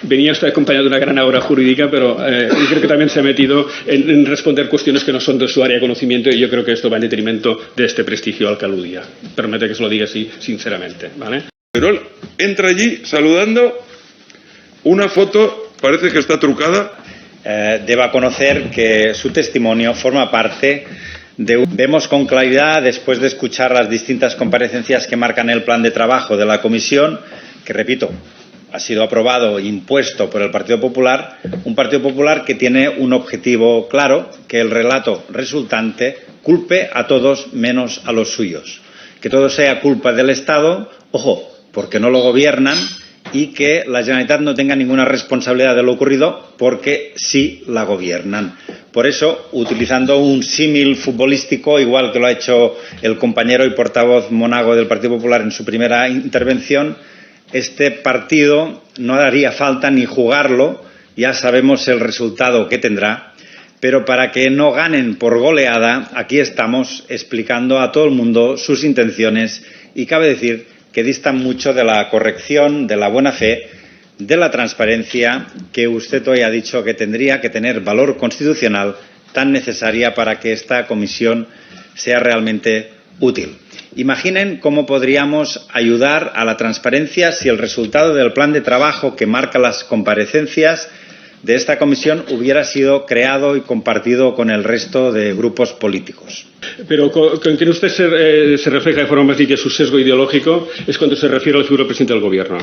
venía usted acompañado de una gran aura jurídica, pero yo creo que también se ha metido en responder cuestiones que no son de su área de conocimiento, y yo creo que esto va en detrimento de este prestigio al que aludía. Permite que se lo diga así sinceramente, ¿vale? Pero entra allí saludando, una foto parece que está trucada. Deba conocer que su testimonio forma parte de... Vemos con claridad, después de escuchar las distintas comparecencias que marcan el plan de trabajo de la Comisión, que, repito, ha sido aprobado e impuesto por el Partido Popular, un Partido Popular que tiene un objetivo claro, que el relato resultante culpe a todos menos a los suyos. Que todo sea culpa del Estado, ojo, porque no lo gobiernan, y que la Generalitat no tenga ninguna responsabilidad de lo ocurrido porque sí la gobiernan. Por eso, utilizando un símil futbolístico, igual que lo ha hecho el compañero y portavoz Monago del Partido Popular en su primera intervención, este partido no haría falta ni jugarlo, ya sabemos el resultado que tendrá, pero para que no ganen por goleada, aquí estamos explicando a todo el mundo sus intenciones, y cabe decir que distan mucho de la corrección, de la buena fe, de la transparencia que usted hoy ha dicho que tendría que tener valor constitucional, tan necesaria para que esta comisión sea realmente útil. Imaginen cómo podríamos ayudar a la transparencia si el resultado del plan de trabajo que marca las comparecencias de esta comisión hubiera sido creado y compartido con el resto de grupos políticos. Pero con quien usted se refleja de forma más nítida su sesgo ideológico es cuando se refiere a la figura del presidente del Gobierno.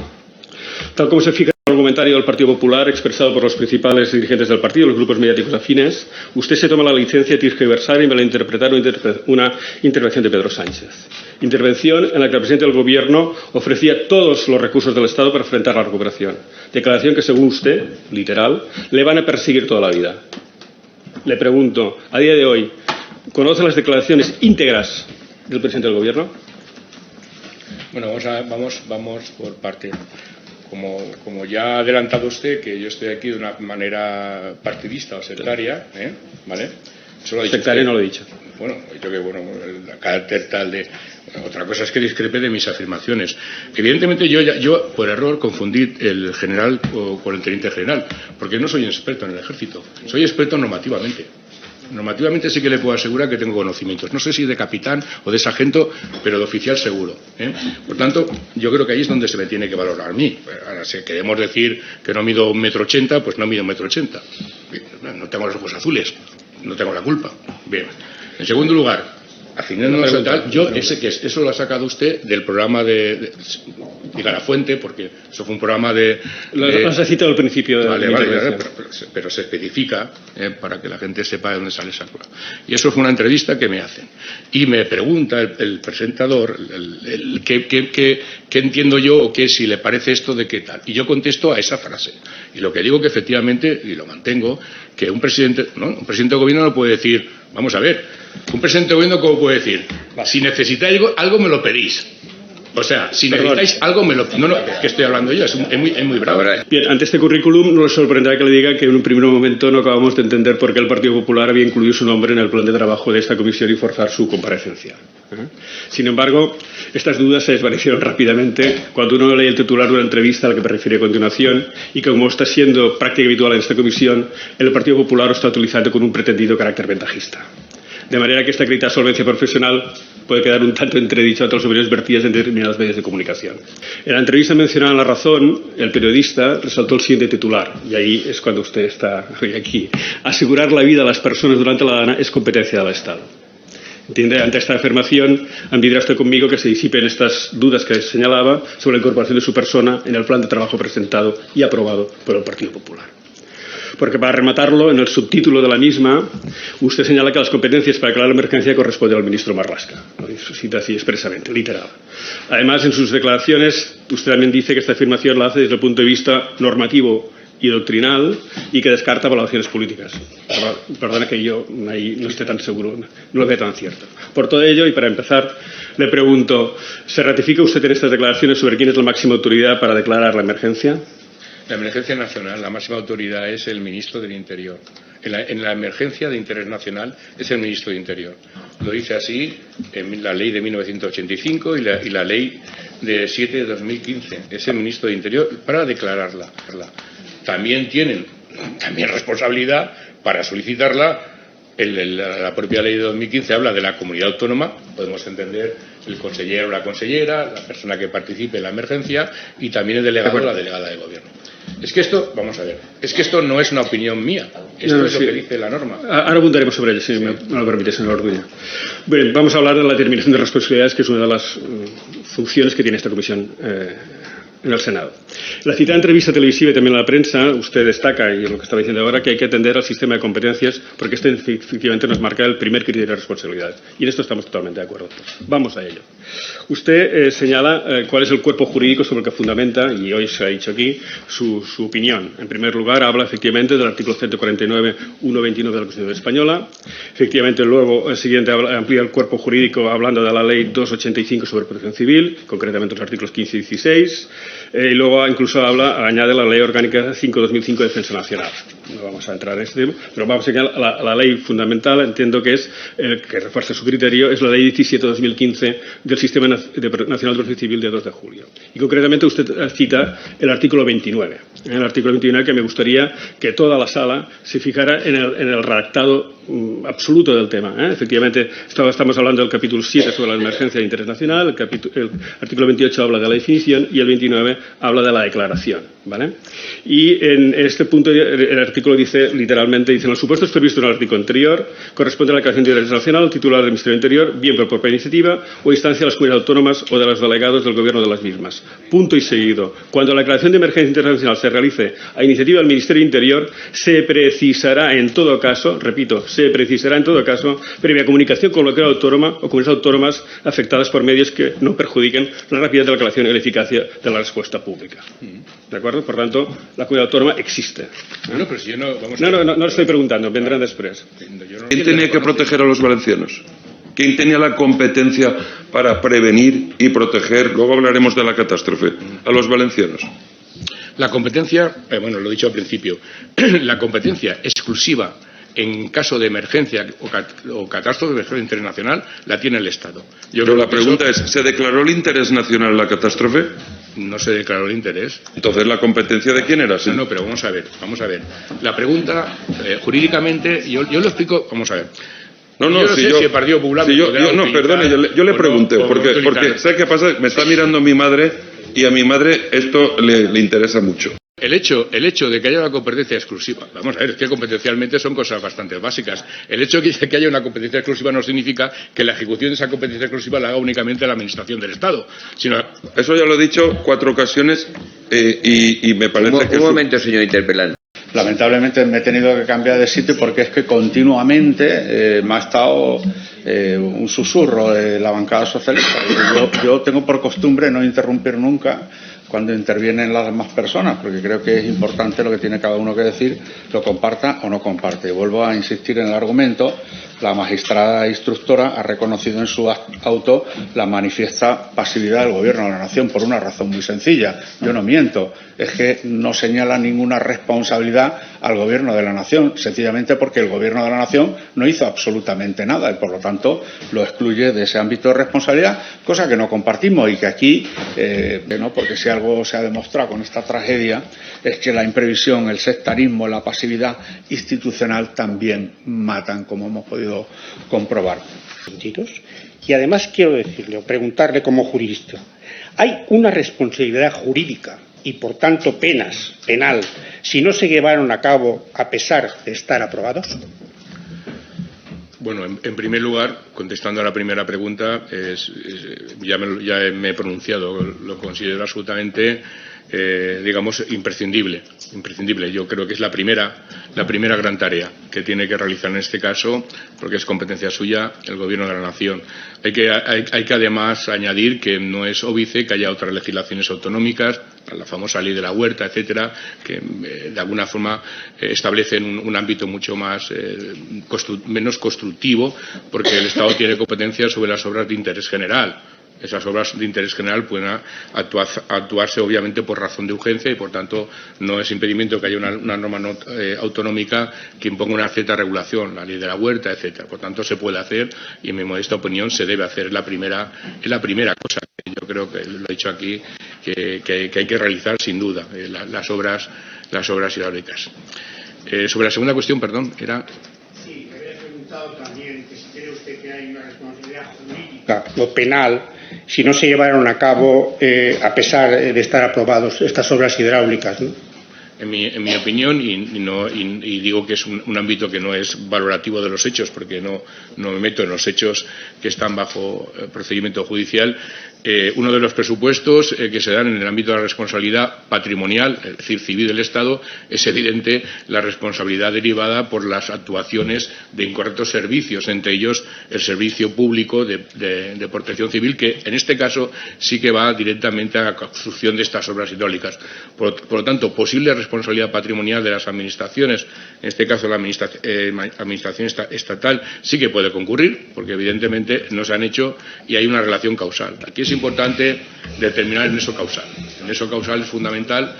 Tal como se fija en el argumentario del Partido Popular, expresado por los principales dirigentes del partido y los grupos mediáticos afines, usted se toma la licencia de tergiversar y malinterpretar una intervención de Pedro Sánchez. Intervención en la que el presidente del Gobierno ofrecía todos los recursos del Estado para enfrentar la recuperación. Declaración que, según usted, literal, le van a perseguir toda la vida. Le pregunto, a día de hoy, ¿conoce las declaraciones íntegras del presidente del Gobierno? Bueno, vamos por parte. Como ya ha adelantado usted, que yo estoy aquí de una manera partidista o sectaria, ¿vale? Eso lo ha dicho sectaria usted. No lo he dicho. Bueno, he dicho que, el carácter tal de... Otra cosa es que discrepe de mis afirmaciones. Evidentemente yo por error confundí el general con el teniente general, porque no soy experto en el ejército, soy experto normativamente. Normativamente sí que le puedo asegurar que tengo conocimientos. No sé si de capitán o de sargento, pero de oficial seguro. Por tanto, yo creo que ahí es donde se me tiene que valorar a mí. Ahora, si queremos decir que no mido 1,80 m, pues no mido 1,80 m. No tengo los ojos azules, no tengo la culpa. Bien. En segundo lugar, haciéndonos el tal, yo sé que eso lo ha sacado usted del programa diga la fuente, porque eso fue un programa Lo has citado al principio. Vale, pero se especifica para que la gente sepa de dónde sale esa cosa. Y eso fue una entrevista que me hacen. Y me pregunta el presentador qué entiendo yo o qué si le parece esto de qué tal. Y yo contesto a esa frase. Y lo que digo que efectivamente, y lo mantengo, que un presidente de gobierno no puede decir, vamos a ver, un presidente de gobierno ¿cómo puede decir? Si necesitáis algo me lo pedís. O sea, si necesitáis algo me lo... No, ¿qué estoy hablando yo? Es muy bravo. Bien, ante este currículum no les sorprenderá que le diga que en un primer momento no acabamos de entender por qué el Partido Popular había incluido su nombre en el plan de trabajo de esta comisión y forzar su comparecencia. Sin embargo, estas dudas se desvanecieron rápidamente cuando uno lee el titular de una entrevista a la que me refiero a continuación, y que, como está siendo práctica habitual en esta comisión, el Partido Popular lo está utilizando con un pretendido carácter ventajista. De manera que esta acreditada solvencia profesional puede quedar un tanto entredicho ante las opiniones vertidas en determinados medios de comunicación. En la entrevista mencionada en La Razón, el periodista resaltó el siguiente titular, y ahí es cuando usted está hoy aquí. Asegurar la vida a las personas durante la dana es competencia del Estado. ¿Entiende? Ante esta afirmación, admitirá usted conmigo que se disipen estas dudas que señalaba sobre la incorporación de su persona en el plan de trabajo presentado y aprobado por el Partido Popular. Porque, para rematarlo, en el subtítulo de la misma, usted señala que las competencias para declarar la emergencia corresponden al ministro Marlaska. Lo cita así expresamente, literal. Además, en sus declaraciones, usted también dice que esta afirmación la hace desde el punto de vista normativo y doctrinal, y que descarta valoraciones políticas. Perdone que yo ahí no esté tan seguro, no lo veo tan cierto. Por todo ello, y para empezar, le pregunto, ¿se ratifica usted en estas declaraciones sobre quién es la máxima autoridad para declarar la emergencia? La emergencia nacional, la máxima autoridad es el ministro del Interior. En la emergencia de interés nacional es el ministro del Interior. Lo dice así en la ley de 1985 y la ley de 7 de 2015, es el ministro de Interior, para declararla. También tienen responsabilidad para solicitarla. La propia ley de 2015 habla de la comunidad autónoma, podemos entender el consejero o la consellera, la persona que participe en la emergencia y también el delegado o la delegada de gobierno. Es que esto, vamos a ver, es que esto no es una opinión mía, esto es lo que dice la norma. Ahora apuntaremos sobre ello, si me lo permite, señor Orduña. Bien, vamos a hablar de la determinación de responsabilidades, que es una de las funciones que tiene esta comisión en el Senado. En la citada entrevista televisiva y también en la prensa, usted destaca, y lo que estaba diciendo ahora, que hay que atender al sistema de competencias porque este efectivamente nos marca el primer criterio de responsabilidad. Y en esto estamos totalmente de acuerdo. Vamos a ello. Usted señala cuál es el cuerpo jurídico sobre el que fundamenta, y hoy se ha dicho aquí, su opinión. En primer lugar, habla efectivamente del artículo 149.1.29 de la Constitución española. Efectivamente, luego, el siguiente amplía el cuerpo jurídico hablando de la Ley 285 sobre protección civil, concretamente los artículos 15 y 16. Y luego incluso añade la Ley Orgánica 5/2005 de Defensa Nacional. No vamos a entrar en este tema, pero vamos a señalar la ley fundamental, entiendo que es, que refuerza su criterio, es la Ley 17/2015 del Sistema Nacional de Protección Civil de 2 de julio. Y concretamente usted cita el artículo 29. En el artículo 29 que me gustaría que toda la sala se fijara en el redactado absoluto del tema. Efectivamente, estamos hablando del capítulo 7 sobre la emergencia de interés nacional, el artículo 28 habla de la definición y el 29 habla de la declaración, ¿vale? Y en este punto el artículo dice, literalmente, dice, en los supuestos previstos en el artículo anterior, corresponde a la declaración de interés nacional al titular del Ministerio del Interior, bien por propia iniciativa o instancia de las comunidades autónomas o de los delegados del gobierno de las mismas. Punto y seguido. Cuando la declaración de emergencia internacional se realice a iniciativa del Ministerio del Interior, se precisará en todo caso, repito, se precisará en todo caso, previa comunicación con la comunidad autónoma o comunidades autónomas afectadas por medios que no perjudiquen la rapidez de la declaración y la eficacia de la respuesta pública. ¿De acuerdo? Por tanto, la comunidad autónoma existe. Bueno, pero si yo no... Vamos no lo estoy preguntando, vendrán después. ¿Quién tenía que proteger a los valencianos? ¿Quién tenía la competencia para prevenir y proteger, luego hablaremos de la catástrofe, a los valencianos? La competencia, bueno, lo he dicho al principio, la competencia exclusiva en caso de emergencia o catástrofe internacional la tiene el Estado. Pero la pregunta es, ¿se declaró el interés nacional la catástrofe? No se declaró el interés. Entonces, ¿la competencia de quién era? ¿Sí? No, pero vamos a ver. La pregunta, jurídicamente, yo lo explico, vamos a ver. Si el Partido Popular... yo le pregunté, porque ¿sabe qué pasa? Me está mirando mi madre y a mi madre esto le interesa mucho. El hecho de que haya una competencia exclusiva, vamos a ver, es que competencialmente son cosas bastante básicas. El hecho de que haya una competencia exclusiva no significa que la ejecución de esa competencia exclusiva la haga únicamente la Administración del Estado, sino... Eso ya lo he dicho 4 ocasiones y me parece que... Un momento, señor interpelante. Lamentablemente me he tenido que cambiar de sitio porque es que continuamente me ha estado un susurro de la bancada socialista. Yo tengo por costumbre no interrumpir nunca cuando intervienen las demás personas, porque creo que es importante lo que tiene cada uno que decir, lo comparta o no comparte. Y vuelvo a insistir en el argumento, la magistrada instructora ha reconocido en su auto la manifiesta pasividad del Gobierno de la Nación por una razón muy sencilla. Yo no miento, es que no señala ninguna responsabilidad al Gobierno de la Nación, sencillamente porque el Gobierno de la Nación no hizo absolutamente nada y por lo tanto lo excluye de ese ámbito de responsabilidad, cosa que no compartimos y que aquí, porque si algo se ha demostrado con esta tragedia es que la imprevisión, el sectarismo, la pasividad institucional también matan, como hemos podido comprobar. Y además quiero decirle o preguntarle como jurista, ¿hay una responsabilidad jurídica y por tanto penal si no se llevaron a cabo a pesar de estar aprobados? Bueno, en primer lugar, contestando a la primera pregunta, ya me he pronunciado, lo considero absolutamente, imprescindible. Yo creo que es la primera gran tarea que tiene que realizar en este caso, porque es competencia suya, el Gobierno de la Nación. Hay que además añadir que no es óbice que haya otras legislaciones autonómicas, la famosa ley de la huerta, etcétera, que de alguna forma establecen un ámbito mucho más menos constructivo, porque el Estado tiene competencia sobre las obras de interés general. Esas obras de interés general pueden actuarse obviamente por razón de urgencia y por tanto no es impedimento que haya una norma autonómica que imponga una cierta regulación, la ley de la huerta, etcétera. Por tanto se puede hacer y en mi modesta opinión se debe hacer. Es la primera cosa yo creo que lo he dicho aquí, que hay que realizar sin duda las obras hidráulicas. Sobre la segunda cuestión, perdón, era... Sí, me había preguntado también que si cree usted que hay una responsabilidad jurídica o penal si no se llevaron a cabo, a pesar de estar aprobados, estas obras hidráulicas, ¿no? En mi opinión, y digo que es un ámbito que no es valorativo de los hechos, porque no me meto en los hechos que están bajo procedimiento judicial, uno de los presupuestos que se dan en el ámbito de la responsabilidad patrimonial, es decir, civil del Estado, es evidente la responsabilidad derivada por las actuaciones de incorrectos servicios, entre ellos el servicio público de protección civil, que en este caso sí que va directamente a la construcción de estas obras hidráulicas. Por lo tanto, posible responsabilidad patrimonial de las administraciones, en este caso la administración estatal, sí que puede concurrir, porque evidentemente no se han hecho y hay una relación causal. Aquí es importante determinar el nexo causal. El nexo causal es fundamental,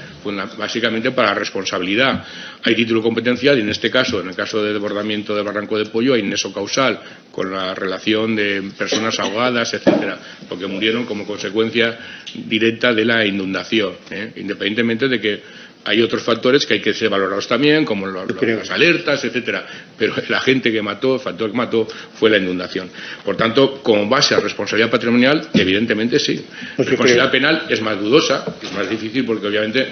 básicamente para la responsabilidad. Hay título competencial y en este caso, en el caso de desbordamiento del Barranco de Pollo, hay nexo causal con la relación de personas ahogadas, etcétera, porque murieron como consecuencia directa de la inundación, independientemente de que hay otros factores que hay que ser valorados también, como las alertas, etcétera. Pero el agente que mató, el factor que mató, fue la inundación. Por tanto, como base a responsabilidad patrimonial, evidentemente sí. Responsabilidad penal es más dudosa, es más difícil, porque obviamente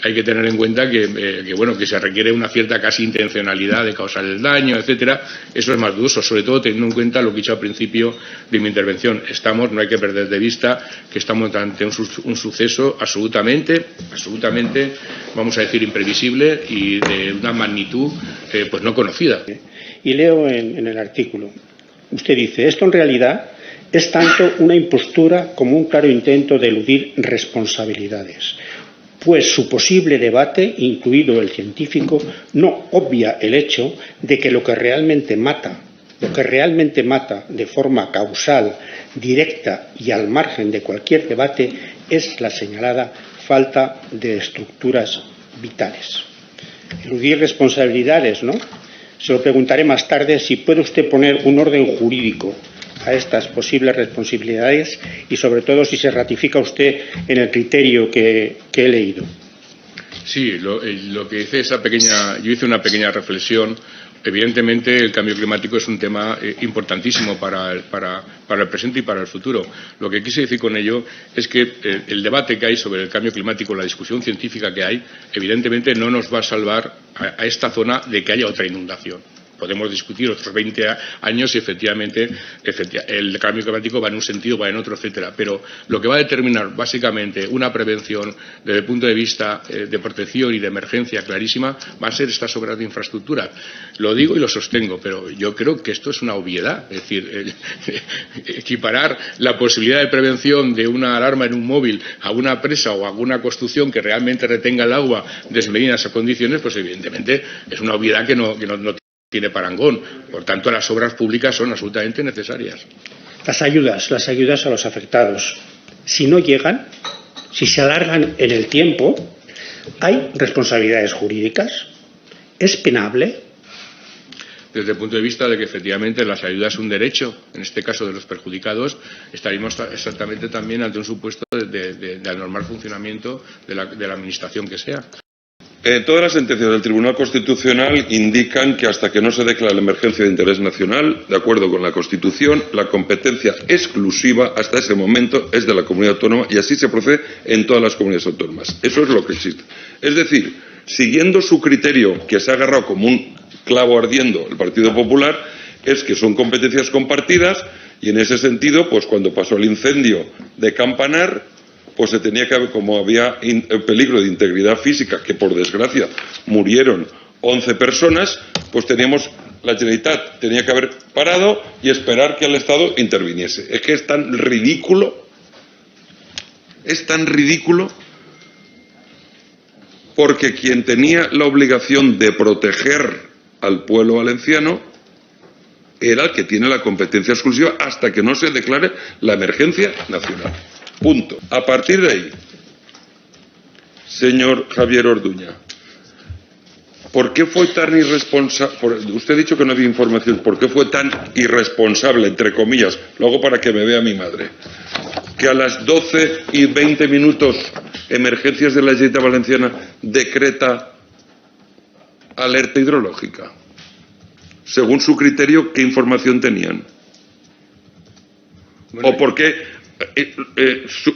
hay que tener en cuenta que se requiere una cierta casi intencionalidad de causar el daño, etcétera. Eso es más dudoso, sobre todo teniendo en cuenta lo que he dicho al principio de mi intervención. No hay que perder de vista que estamos ante un suceso absolutamente, vamos a decir, imprevisible y de una magnitud pues no conocida. Y leo en el artículo, usted dice, esto en realidad es tanto una impostura como un claro intento de eludir responsabilidades, pues su posible debate, incluido el científico, no obvia el hecho de que lo que realmente mata de forma causal, directa y al margen de cualquier debate es la señalada falta de estructuras vitales. Eludir responsabilidades, ¿no? Se lo preguntaré más tarde si puede usted poner un orden jurídico a estas posibles responsabilidades y, sobre todo, si se ratifica usted en el criterio que he leído. Sí, lo que hice yo hice una pequeña reflexión. Evidentemente, el cambio climático es un tema importantísimo para el presente y para el futuro. Lo que quise decir con ello es que el debate que hay sobre el cambio climático, la discusión científica que hay, evidentemente no nos va a salvar a esta zona de que haya otra inundación. Podemos discutir otros 20 años si efectivamente el cambio climático va en un sentido, va en otro, etcétera. Pero lo que va a determinar básicamente una prevención desde el punto de vista de protección y de emergencia clarísima va a ser estas obras de infraestructura. Lo digo y lo sostengo, pero yo creo que esto es una obviedad. Es decir, equiparar la posibilidad de prevención de una alarma en un móvil a una presa o a una construcción que realmente retenga el agua desmedida en esas condiciones, pues evidentemente es una obviedad que no tiene parangón. Por tanto, las obras públicas son absolutamente necesarias. Las ayudas a los afectados, si no llegan, si se alargan en el tiempo, ¿hay responsabilidades jurídicas? ¿Es penable? Desde el punto de vista de que efectivamente las ayudas son un derecho, en este caso de los perjudicados, estaríamos exactamente también ante un supuesto de anormal funcionamiento de la administración que sea. Todas las sentencias del Tribunal Constitucional indican que hasta que no se declare la emergencia de interés nacional, de acuerdo con la Constitución, la competencia exclusiva hasta ese momento es de la comunidad autónoma y así se procede en todas las comunidades autónomas. Eso es lo que existe. Es decir, siguiendo su criterio, que se ha agarrado como un clavo ardiendo el Partido Popular, es que son competencias compartidas y en ese sentido, pues cuando pasó el incendio de Campanar, pues se tenía que, como había peligro de integridad física, que por desgracia murieron 11 personas, pues la Generalitat tenía que haber parado y esperar que el Estado interviniese. Es que es tan ridículo, porque quien tenía la obligación de proteger al pueblo valenciano era el que tiene la competencia exclusiva hasta que no se declare la emergencia nacional. Punto. A partir de ahí, señor Javier Orduña, ¿por qué fue tan irresponsable? Usted ha dicho que no había información. ¿Por qué fue tan irresponsable, entre comillas? Lo hago para que me vea mi madre. que a las 12:20 Emergencias de la Generalitat Valenciana decreta alerta hidrológica? Según su criterio, ¿qué información tenían? Bueno, ¿O por qué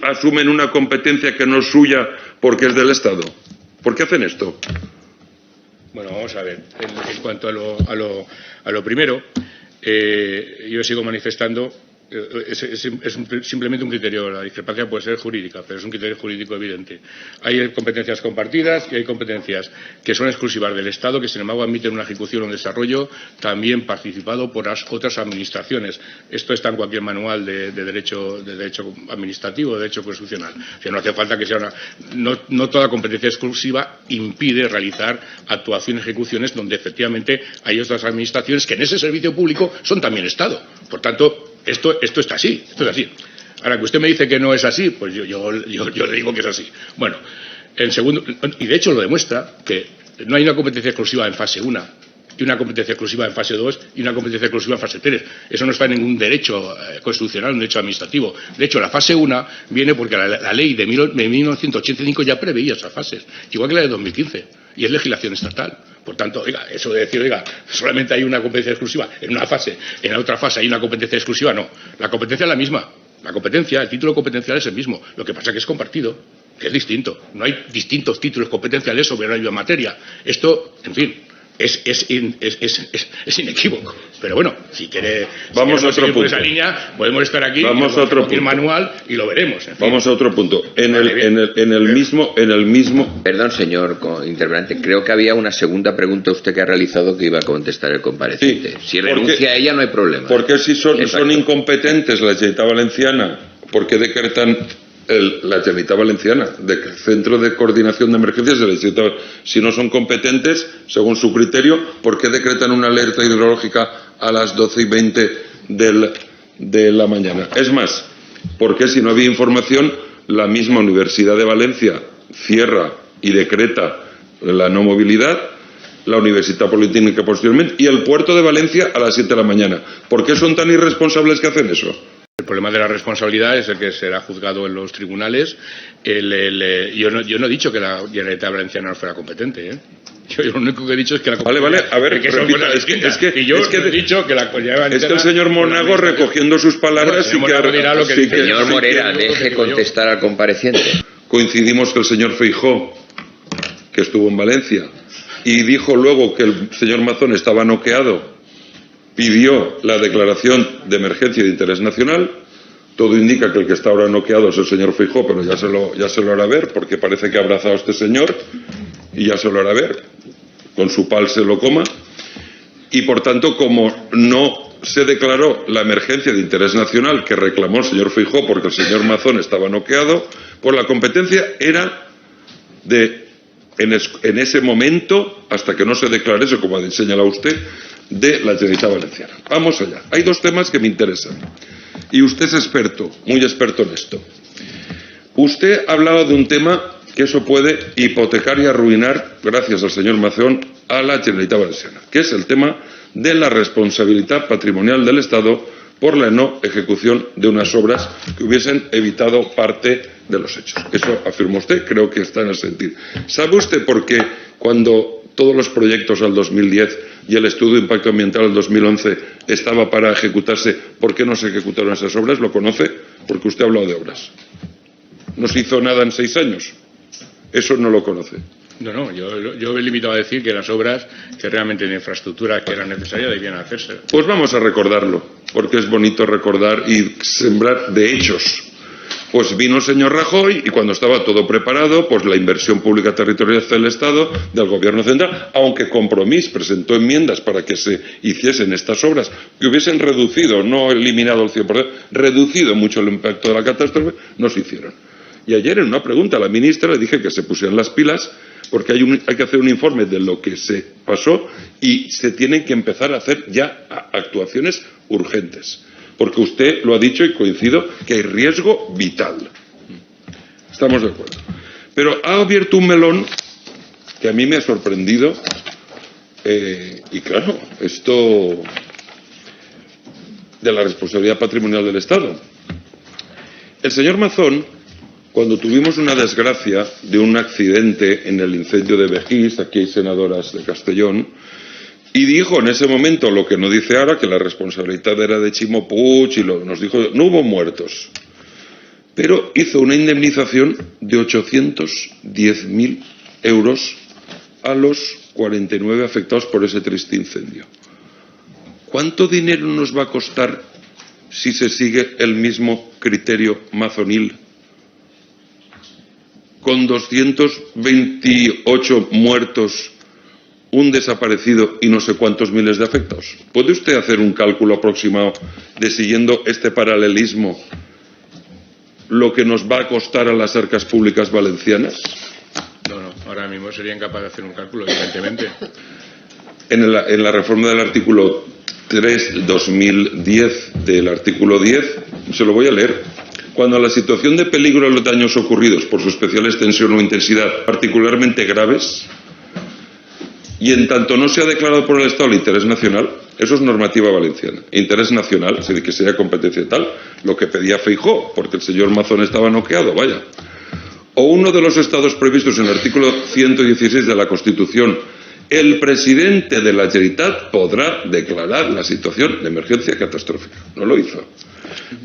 asumen una competencia que no es suya porque es del Estado? ¿Por qué hacen esto? Bueno, vamos a ver. En cuanto a lo primero, yo sigo manifestando. Simplemente un criterio, la discrepancia puede ser jurídica, pero es un criterio jurídico evidente. Hay competencias compartidas y hay competencias que son exclusivas del Estado, que sin embargo admiten una ejecución o un desarrollo también participado por las otras administraciones. Esto está en cualquier manual de derecho administrativo, de derecho constitucional. O sea, no hace falta que sea no toda competencia exclusiva impide realizar actuaciones y ejecuciones donde efectivamente hay otras administraciones que en ese servicio público son también Estado. Por tanto, esto está así, esto es así. Ahora, que usted me dice que no es así, pues yo le digo que es así. Bueno, en segundo, y de hecho lo demuestra, que no hay una competencia exclusiva en fase 1, y una competencia exclusiva en fase 2, y una competencia exclusiva en fase 3. Eso no está en ningún derecho constitucional, un derecho administrativo. De hecho, la fase 1 viene porque la ley de 1985 ya preveía esas fases, igual que la de 2015, y es legislación estatal. Por tanto, oiga, eso de decir, oiga, solamente hay una competencia exclusiva en una fase, en la otra fase hay una competencia exclusiva, no. La competencia es la misma. La competencia, el título competencial es el mismo. Lo que pasa es que es compartido, que es distinto. No hay distintos títulos competenciales sobre una misma materia. Esto, en fin, es inequívoco. Pero bueno, si quiere Vamos a otro punto. Por esa línea, podemos estar aquí, Vamos a otro punto. manual y lo veremos. En fin. Vamos a otro punto. En el mismo. Perdón, señor intervenante. Creo que había una segunda pregunta usted que ha realizado que iba a contestar el comparecente. Sí, si renuncia a ella, no hay problema. Porque si son incompetentes la Generalitat Valenciana, ¿por qué decretan la Generalitat Valenciana, Centro de Coordinación de Emergencias de la Generalitat? Si no son competentes, según su criterio, ¿por qué decretan una alerta hidrológica a las 12:20 de la mañana? Es más, ¿por qué si no había información, la misma Universidad de Valencia cierra y decreta la no movilidad, la Universidad Politécnica posteriormente y el puerto de Valencia a las 7 de la mañana? ¿Por qué son tan irresponsables que hacen eso? El problema de la responsabilidad es el que será juzgado en los tribunales. Yo no he dicho que la Generalitat Valenciana no fuera competente, ¿eh? Yo lo único que he dicho es que la Vale, a ver, que son cosas distintas. Y yo he dicho que la Generalitat Valenciana... Es que el señor Monago, recogiendo sus palabras, Señor Morera, deje contestar al compareciente. Coincidimos que el señor Feijóo, que estuvo en Valencia, y dijo luego que el señor Mazón estaba noqueado, pidió la declaración de emergencia de interés nacional. Todo indica que el que está ahora noqueado es el señor Feijóo, pero ya se lo hará ver, porque parece que ha abrazado a este señor y ya se lo hará ver. Con su pal se lo coma. Y por tanto, como no se declaró la emergencia de interés nacional que reclamó el señor Feijóo porque el señor Mazón estaba noqueado, pues la competencia era en ese momento, hasta que no se declarase, como ha señalado usted, de la Generalitat Valenciana. Vamos allá. Hay dos temas que me interesan. Y usted es experto, muy experto en esto. Usted ha hablado de un tema que eso puede hipotecar y arruinar, gracias al señor Mazón, a la Generalitat Valenciana, que es el tema de la responsabilidad patrimonial del Estado por la no ejecución de unas obras que hubiesen evitado parte de los hechos. Eso afirma usted, creo que está en el sentido. ¿Sabe usted por qué cuando todos los proyectos al 2010 y el estudio de impacto ambiental al 2011 estaba para ejecutarse, por qué no se ejecutaron esas obras? ¿Lo conoce? Porque usted ha hablado de obras. No se hizo nada en 6 años. Eso no lo conoce. No, yo he limitado a decir que las obras que realmente de infraestructura que eran necesarias debían hacerse. Pues vamos a recordarlo, porque es bonito recordar y sembrar de hechos. Pues vino el señor Rajoy y cuando estaba todo preparado, pues la inversión pública territorial del Estado, del Gobierno central, aunque Compromís presentó enmiendas para que se hiciesen estas obras, que hubiesen reducido, no eliminado el 100%, reducido mucho el impacto de la catástrofe, no se hicieron. Y ayer en una pregunta a la ministra le dije que se pusieran las pilas porque hay que hacer un informe de lo que se pasó y se tienen que empezar a hacer ya actuaciones urgentes. Porque usted lo ha dicho y coincido que hay riesgo vital. Estamos de acuerdo. Pero ha abierto un melón que a mí me ha sorprendido y claro, esto de la responsabilidad patrimonial del Estado. El señor Mazón, cuando tuvimos una desgracia de un accidente en el incendio de Begís, aquí hay senadoras de Castellón, y dijo en ese momento lo que no dice ahora, que la responsabilidad era de Chimo Puig, y nos dijo, no hubo muertos, pero hizo una indemnización de 810.000 euros a los 49 afectados por ese triste incendio. ¿Cuánto dinero nos va a costar si se sigue el mismo criterio mazonil? Con 228 muertos, un desaparecido y no sé cuántos miles de afectados. ¿Puede usted hacer un cálculo aproximado de, siguiendo este paralelismo, lo que nos va a costar a las arcas públicas valencianas? No, ahora mismo sería incapaz de hacer un cálculo, evidentemente. En la reforma del artículo 3/2010 del artículo 10, se lo voy a leer. Cuando a la situación de peligro de los daños ocurridos por su especial extensión o intensidad particularmente graves, y en tanto no se ha declarado por el Estado el interés nacional, eso es normativa valenciana, interés nacional, es decir, que sería competencia tal, lo que pedía Feijóo, porque el señor Mazón estaba noqueado, vaya. O uno de los estados previstos en el artículo 116 de la Constitución, el presidente de la Generalitat podrá declarar la situación de emergencia catastrófica. No lo hizo.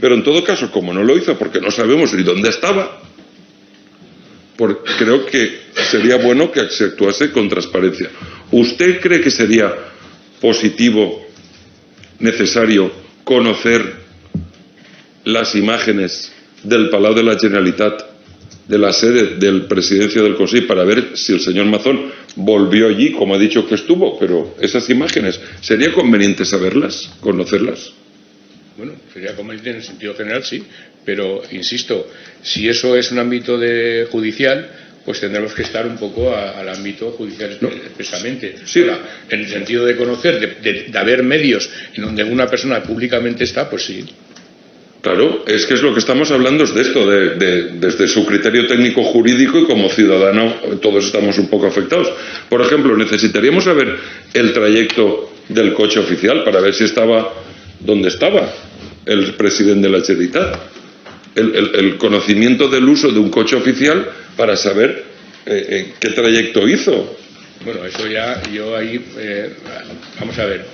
Pero en todo caso, como no lo hizo porque no sabemos ni dónde estaba, creo que sería bueno que se actuase con transparencia. ¿Usted cree que sería positivo, necesario, conocer las imágenes del Palau de la Generalitat, de la sede del Presidencia del Consejo, para ver si el señor Mazón volvió allí, como ha dicho que estuvo? Pero esas imágenes, ¿sería conveniente saberlas, conocerlas? Bueno, sería conveniente en el sentido general, sí, pero insisto, si eso es un ámbito judicial, pues tendremos que estar un poco al ámbito judicial expresamente. Sí. Ahora, en el sentido de conocer, de haber medios en donde una persona públicamente está, pues sí. Claro, es que es lo que estamos hablando, es de esto, desde su criterio técnico jurídico, y como ciudadano todos estamos un poco afectados. Por ejemplo, necesitaríamos saber el trayecto del coche oficial para ver si estaba donde estaba el presidente de la Generalitat. El conocimiento del uso de un coche oficial para saber qué trayecto hizo. Bueno, eso ya, yo ahí, vamos a ver,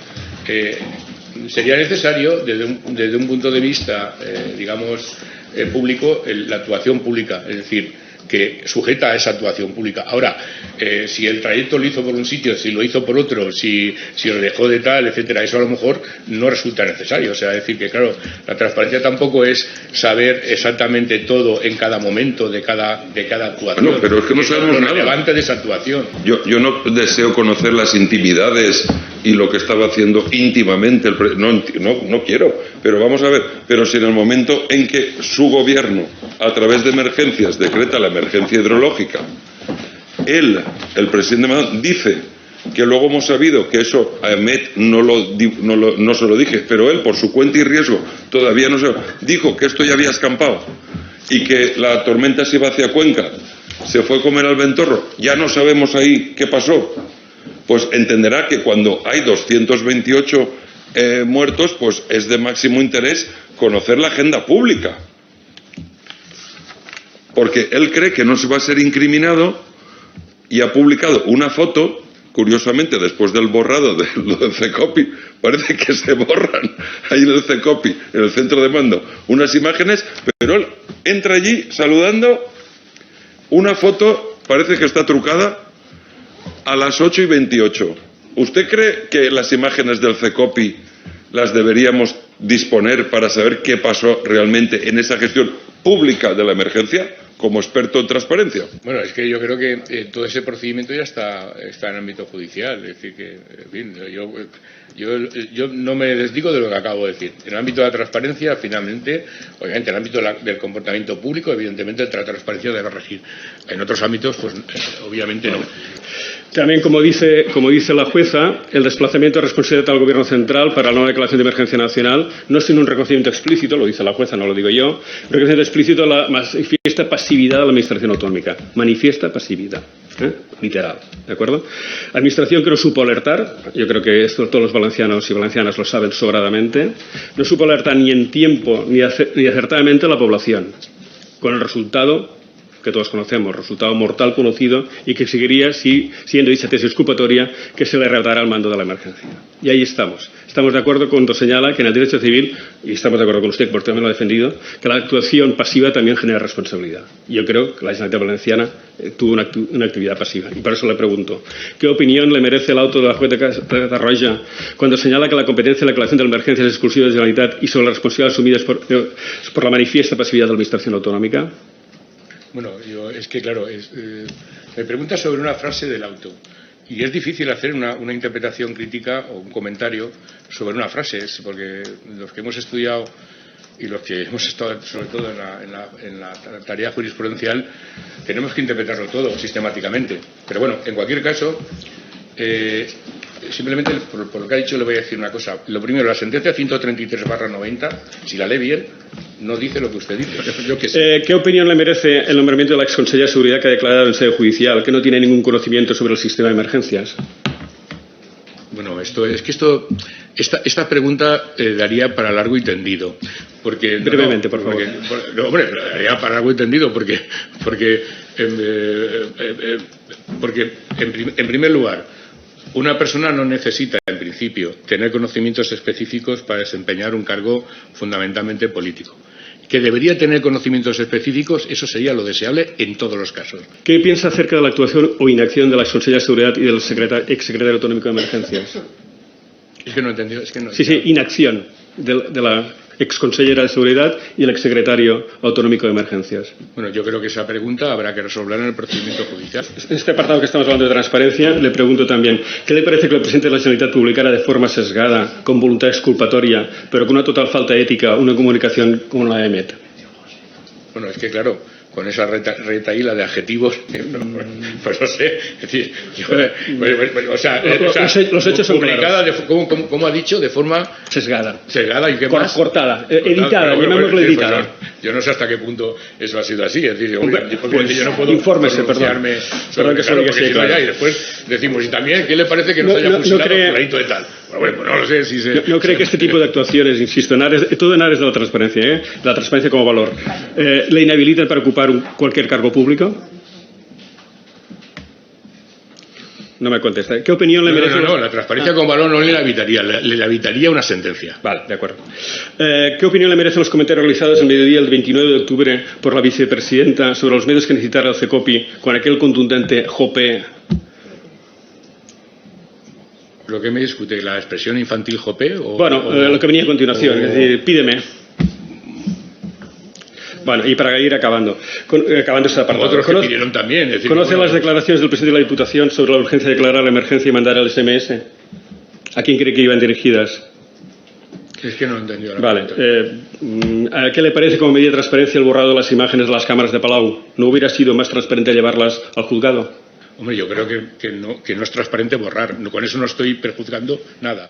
sería necesario desde un punto de vista, digamos, público, la actuación pública, es decir, que sujeta a esa actuación pública. Ahora, si el trayecto lo hizo por un sitio, si lo hizo por otro, si lo dejó de tal, etcétera, eso a lo mejor no resulta necesario. O sea, decir que, claro, la transparencia tampoco es saber exactamente todo en cada momento de cada actuación. Bueno, pero es que no sabemos nada. Lo relevante de esa actuación. Yo no deseo conocer las intimidades y lo que estaba haciendo íntimamente no quiero, pero vamos a ver, pero si en el momento en que su gobierno, a través de emergencias, decreta la emergencia hidrológica, el presidente Mazón dice que luego hemos sabido que eso a Emet no se lo dije, pero él por su cuenta y riesgo todavía no se dijo que esto ya había escampado y que la tormenta se iba hacia Cuenca, se fue a comer al Ventorro, ya no sabemos ahí qué pasó. Pues entenderá que cuando hay 228 muertos, pues es de máximo interés conocer la agenda pública. Porque él cree que no se va a ser incriminado y ha publicado una foto, curiosamente después del borrado de lo del CECOPI, parece que se borran ahí en el CECOPI, en el centro de mando, unas imágenes, pero él entra allí saludando, una foto, parece que está trucada, a las 8:28. ¿Usted cree que las imágenes del CECOPI las deberíamos disponer para saber qué pasó realmente en esa gestión pública de la emergencia, como experto en transparencia? Bueno, es que yo creo que todo ese procedimiento ya está en ámbito judicial. Es decir, que, en fin, yo no me desdigo de lo que acabo de decir. En el ámbito de la transparencia, finalmente, obviamente, en el ámbito del comportamiento público, evidentemente, la transparencia debe regir. En otros ámbitos, pues, obviamente no. También, como dice la jueza, el desplazamiento de responsabilidad al Gobierno central para la nueva declaración de emergencia nacional no es sino un reconocimiento explícito, lo dice la jueza, no lo digo yo, un reconocimiento explícito de la manifiesta pasividad de la Administración autonómica. Manifiesta pasividad. Literal, ¿de acuerdo? Administración que no supo alertar, yo creo que esto todos los valencianos y valencianas lo saben sobradamente, no supo alertar ni en tiempo ni acertadamente a la población, con el resultado que todos conocemos, resultado mortal conocido y que seguiría siendo dicha tesis exculpatoria que se le arrebatara el mando de la emergencia. Y ahí estamos. Estamos de acuerdo cuando señala que en el derecho civil, y estamos de acuerdo con usted, porque también lo ha defendido, que la actuación pasiva también genera responsabilidad. Yo creo que la Generalitat Valenciana tuvo una actividad pasiva. Y por eso le pregunto, ¿qué opinión le merece el auto de la jueza Catarroja cuando señala que la competencia de la declaración de la emergencia es exclusiva de la Generalitat y sobre las responsabilidades asumidas por la manifiesta pasividad de la Administración autonómica? Bueno, es que claro, me pregunta sobre una frase del auto y es difícil hacer una interpretación crítica o un comentario sobre una frase, porque los que hemos estudiado y los que hemos estado sobre todo en la tarea jurisprudencial tenemos que interpretarlo todo sistemáticamente. Pero bueno, en cualquier caso, simplemente por lo que ha dicho le voy a decir una cosa. Lo primero, la sentencia 133/90, si la lee bien, no dice lo que usted dice. Yo que sé. ¿Qué opinión le merece el nombramiento de la exconsellera de Seguridad que ha declarado en sede judicial que no tiene ningún conocimiento sobre el sistema de emergencias? Bueno, esta pregunta daría para largo y tendido. Porque, brevemente, por favor. Daría para largo y tendido porque en primer lugar, una persona no necesita, en principio, tener conocimientos específicos para desempeñar un cargo fundamentalmente político. Que debería tener conocimientos específicos, eso sería lo deseable en todos los casos. ¿Qué piensa acerca de la actuación o inacción de la exconsellera de Seguridad y del exsecretario autonómico de Emergencias? Es que no he entendido. Sí, inacción de la exconsellera de Seguridad y el exsecretario autonómico de Emergencias. Bueno, yo creo que esa pregunta habrá que resolverla en el procedimiento judicial. En este apartado que estamos hablando de transparencia, le pregunto también, ¿qué le parece que el presidente de la Generalitat publicara de forma sesgada, con voluntad exculpatoria, pero con una total falta de ética, una comunicación como la de EMET? Bueno, es que claro, con esa retaíla de adjetivos, pues no sé, es decir, los hechos son publicada, ¿cómo ha dicho? De forma sesgada. ¿Y qué más? Cortada, editada, llamémoslo editada. Yo no sé hasta qué punto eso ha sido así, es decir, yo no puedo infórmese, sobre que claro, porque si no, y después decimos, y también, ¿qué le parece que nos haya fusilado fulanito de tal? Bueno, no lo sé si se... ¿No cree que este tipo de actuaciones, insisto, todo en aras de la transparencia, la transparencia como valor, le inhabilitan para ocupar cualquier cargo público? No me contesta. ¿Qué opinión le merece? No, la transparencia como valor no le habitaría una sentencia. Vale, de acuerdo. ¿Qué opinión le merecen los comentarios realizados el mediodía del 29 de octubre por la vicepresidenta sobre los medios que necesitara el CECOPI con aquel contundente jope? ¿Lo que me discute? ¿La expresión infantil jope? Lo que venía a continuación, es decir, pídeme. Bueno, y para ir acabando este apartado. Otros que pidieron también. Es decir, ¿Conoce las declaraciones del presidente de la Diputación sobre la urgencia de declarar la emergencia y mandar el SMS? ¿A quién cree que iban dirigidas? Es que no he entendido la pregunta. ¿A qué le parece como medida de transparencia el borrado de las imágenes de las cámaras de Palau? ¿No hubiera sido más transparente llevarlas al juzgado? Hombre, yo creo que no es transparente borrar. Con eso no estoy prejuzgando nada.